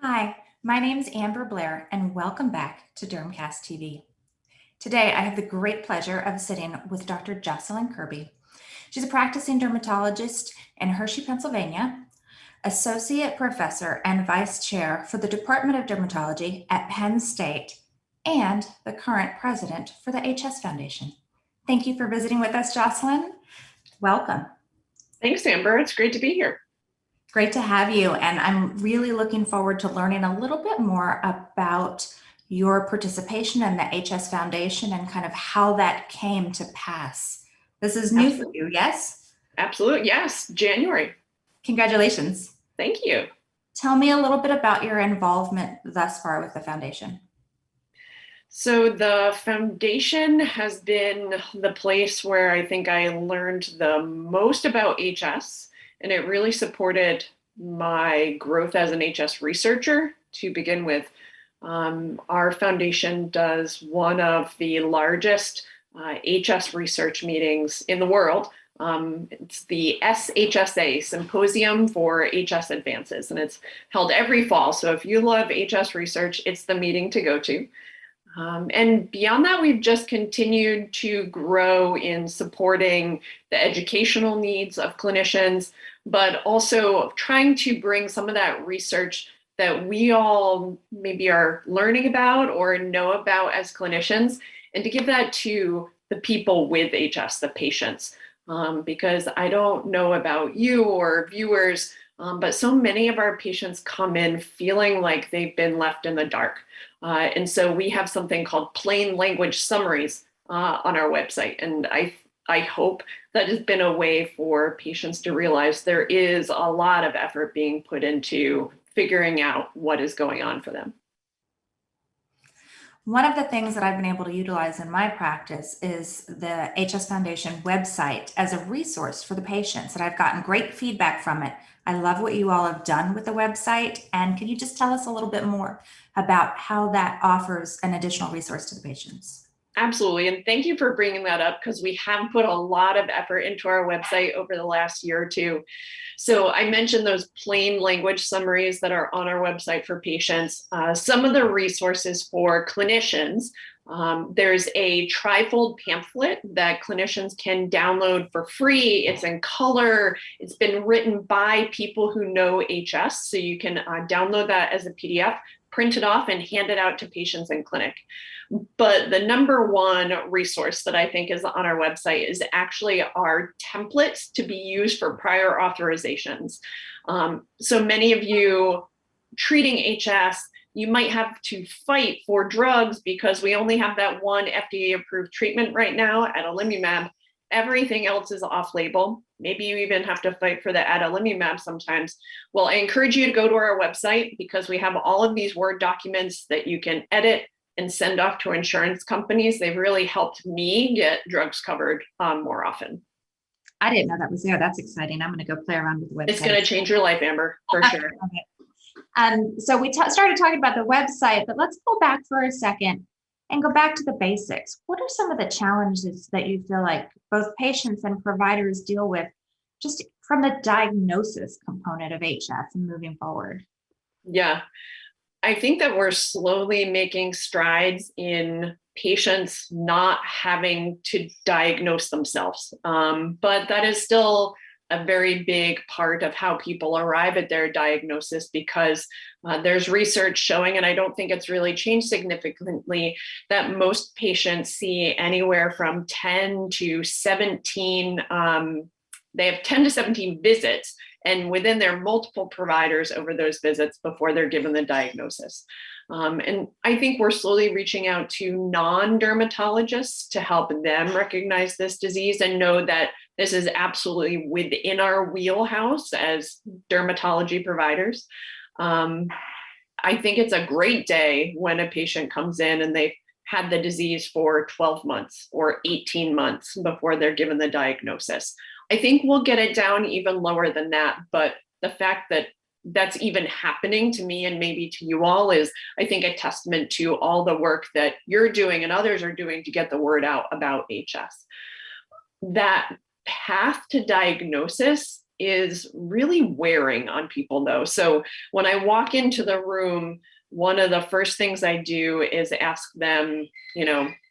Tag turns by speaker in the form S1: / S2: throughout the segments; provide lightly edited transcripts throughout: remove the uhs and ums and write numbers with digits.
S1: Hi, my name's Amber Blair, and welcome back to Dermcast TV. Today, I have the great pleasure of sitting with Dr. Joslyn Kirby. She's a practicing dermatologist in Hershey, Pennsylvania, associate professor and vice chair for the Department of Dermatology at Penn State, and the current president for the HS Foundation. Thank you for visiting with us, Joslyn. Welcome.
S2: Thanks, Amber. It's great to be here.
S1: Great to have you. And I'm really looking forward to learning a little bit more about your participation in the HS Foundation and kind of how that came to pass. This is new for you, yes?
S2: Absolutely. Yes, January.
S1: Congratulations.
S2: Thank you.
S1: Tell me a little bit about your involvement thus far with the foundation.
S2: So the foundation has been the place where I think I learned the most about HS, and it really supported my growth as an HS researcher to begin with. Our foundation does one of the largest HS research meetings in the world. It's the SHSA, Symposium for HS Advances, and it's held every fall. So if you love HS research, it's the meeting to go to. And beyond that, we've just continued to grow in supporting the educational needs of clinicians, but also trying to bring some of that research that we all maybe are learning about or know about as clinicians, and to give that to the people with HS, the patients. Because I don't know about you or viewers, but so many of our patients come in feeling like they've been left in the dark. And so we have something called plain language summaries on our website. And I hope that has been a way for patients to realize there is a lot of effort being put into figuring out what is going on for them.
S1: One of the things that I've been able to utilize in my practice is the HS Foundation website as a resource for the patients, and I've gotten great feedback from it. I love what you all have done with the website. And can you just tell us a little bit more about how that offers an additional resource to the patients?
S2: Absolutely. And thank you for bringing that up, because we have put a lot of effort into our website over the last year or two. So I mentioned those plain language summaries that are on our website for patients. Some of the resources for clinicians, there's a trifold pamphlet that clinicians can download for free. It's in color. It's been written by people who know HS. So you can download that as a PDF, print it off, and hand it out to patients in clinic. But the number one resource that I think is on our website is actually our templates to be used for prior authorizations. So many of you treating HS, you might have to fight for drugs because we only have that one FDA-approved treatment right now, adalimumab. Everything else is off-label. Maybe you even have to fight for the adalimumab sometimes. Well, I encourage you to go to our website, because we have all of these Word documents that you can edit and send off to insurance companies. They've really helped me get drugs covered more often.
S1: I didn't know that was there. That's exciting. I'm going to go play around with the website.
S2: It's going to change your life, Amber, for sure.
S1: So we started talking about the website, but let's go back for a second and go back to the basics. What are some of the challenges that you feel like both patients and providers deal with just from the diagnosis component of HS and moving forward?
S2: Yeah, I think that we're slowly making strides in patients not having to diagnose themselves. But that is still a very big part of how people arrive at their diagnosis, because there's research showing, and I don't think it's really changed significantly, that most patients see anywhere from 10 to 17, they have 10 to 17 visits, and within their multiple providers over those visits before they're given the diagnosis. And I think we're slowly reaching out to non-dermatologists to help them recognize this disease and know that this is absolutely within our wheelhouse as dermatology providers. I think it's a great day when a patient comes in and they've had the disease for 12 months or 18 months before they're given the diagnosis. I think we'll get it down even lower than that, but the fact that that's even happening to me and maybe to you all is, I think, a testament to all the work that you're doing and others are doing to get the word out about HS. That path to diagnosis is really wearing on people though. So when I walk into the room, one of the first things I do is ask them,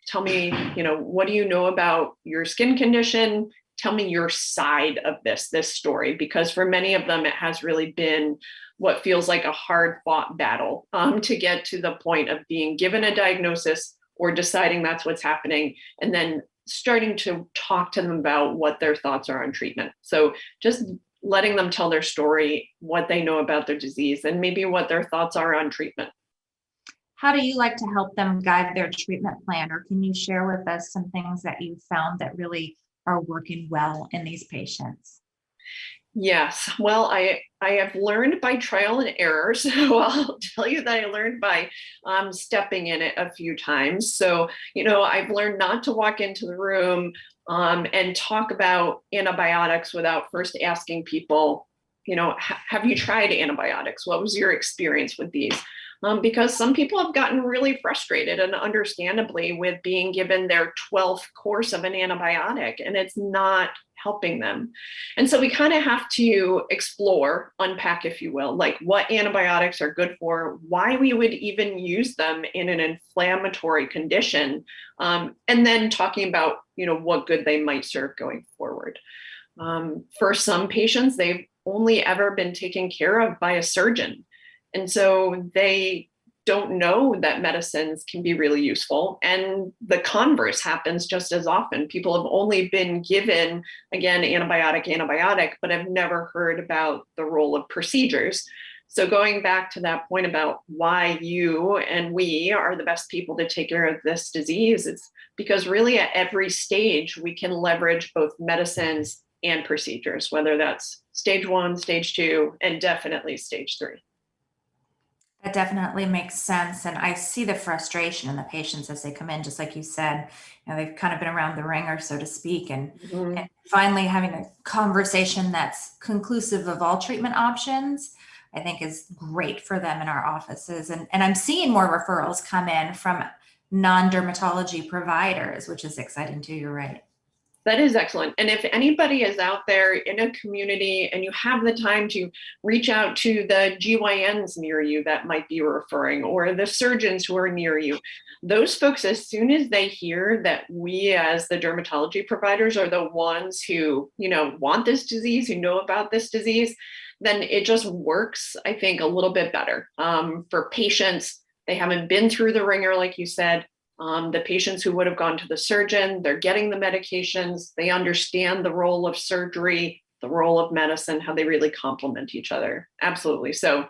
S2: tell me, what do you know about your skin condition? Tell me your side of this story, because for many of them, it has really been what feels like a hard fought battle to get to the point of being given a diagnosis or deciding that's what's happening, and then starting to talk to them about what their thoughts are on treatment. So just letting them tell their story, what they know about their disease, and maybe what their thoughts are on treatment.
S1: How do you like to help them guide their treatment plan? Or can you share with us some things that you found that really are working well in these patients?
S2: Yes. Well, I have learned by trial and error. So I'll tell you that I learned by stepping in it a few times. So, I've learned not to walk into the room and talk about antibiotics without first asking people, have you tried antibiotics? What was your experience with these? Because some people have gotten really frustrated, and understandably, with being given their 12th course of an antibiotic, and it's not helping them. And so we kind of have to explore, unpack, if you will, like what antibiotics are good for, why we would even use them in an inflammatory condition, and then talking about, what good they might serve going forward. For some patients, they've only ever been taken care of by a surgeon. And so they don't know that medicines can be really useful. And the converse happens just as often. People have only been given, again, antibiotic, but have never heard about the role of procedures. So going back to that point about why you and we are the best people to take care of this disease, it's because really at every stage, we can leverage both medicines and procedures, whether that's stage 1, stage 2, and definitely stage 3.
S1: That definitely makes sense. And I see the frustration in the patients as they come in, just like you said, they've kind of been around the ringer, so to speak, and finally having a conversation that's conclusive of all treatment options, I think is great for them in our offices. And I'm seeing more referrals come in from non-dermatology providers, which is exciting too. You're right.
S2: That is excellent. And if anybody is out there in a community and you have the time to reach out to the GYNs near you that might be referring, or the surgeons who are near you, those folks, as soon as they hear that we as the dermatology providers are the ones who, want this disease, who know about this disease, then it just works, I think, a little bit better. For patients, they haven't been through the ringer, like you said. The patients who would have gone to the surgeon, they're getting the medications, they understand the role of surgery, the role of medicine, how they really complement each other. Absolutely. So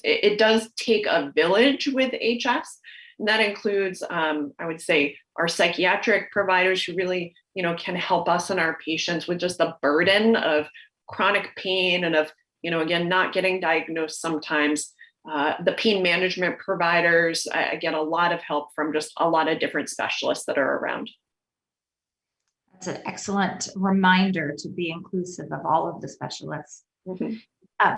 S2: it does take a village with HS. And that includes, I would say, our psychiatric providers who really, can help us and our patients with just the burden of chronic pain and of, again, not getting diagnosed sometimes. The pain management providers, I get a lot of help from just a lot of different specialists that are around.
S1: That's an excellent reminder to be inclusive of all of the specialists. When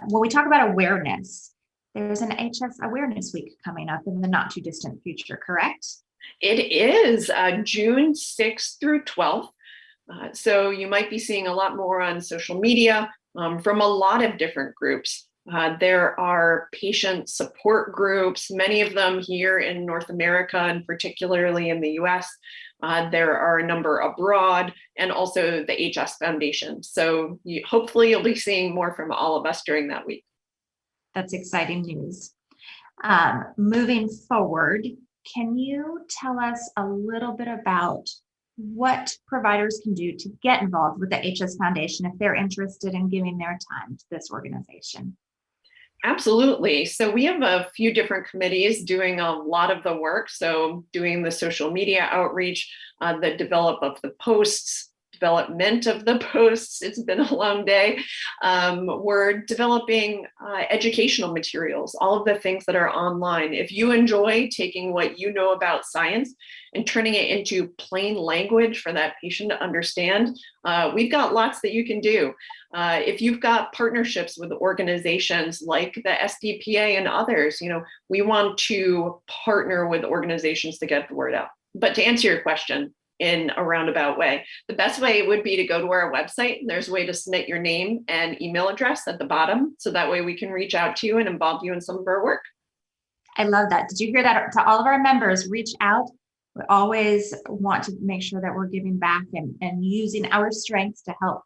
S1: we talk about awareness, there's an HS Awareness Week coming up in the not too distant future, correct?
S2: It is June 6th through 12th. So you might be seeing a lot more on social media from a lot of different groups. There are patient support groups, many of them here in North America and particularly in the US. There are a number abroad, and also the HS Foundation. So hopefully you'll be seeing more from all of us during that week.
S1: That's exciting news. Moving forward, can you tell us a little bit about what providers can do to get involved with the HS Foundation if they're interested in giving their time to this organization?
S2: Absolutely. So we have a few different committees doing a lot of the work. So doing the social media outreach, the development of the posts. It's been a long day. We're developing educational materials, all of the things that are online. If you enjoy taking what you know about science and turning it into plain language for that patient to understand, we've got lots that you can do. If you've got partnerships with organizations like the SDPA and others, we want to partner with organizations to get the word out. But to answer your question, in a roundabout way. The best way would be to go to our website. There's a way to submit your name and email address at the bottom. So that way we can reach out to you and involve you in some of our work.
S1: I love that. Did you hear that? To all of our members, reach out. We always want to make sure that we're giving back and using our strengths to help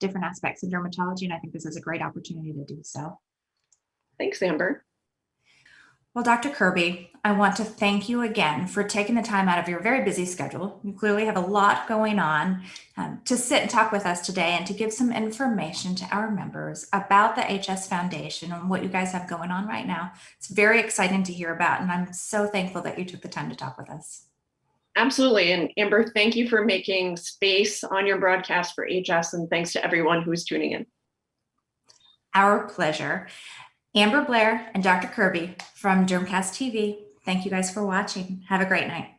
S1: different aspects of dermatology. And I think this is a great opportunity to do so.
S2: Thanks, Amber.
S1: Well, Dr. Kirby, I want to thank you again for taking the time out of your very busy schedule. You clearly have a lot going on to sit and talk with us today and to give some information to our members about the HS Foundation and what you guys have going on right now. It's very exciting to hear about, and I'm so thankful that you took the time to talk with us.
S2: Absolutely. And Amber, thank you for making space on your broadcast for HS, and thanks to everyone who is tuning in.
S1: Our pleasure. Amber, Blair, and Dr. Kirby from Dermcast TV, thank you guys for watching. Have a great night.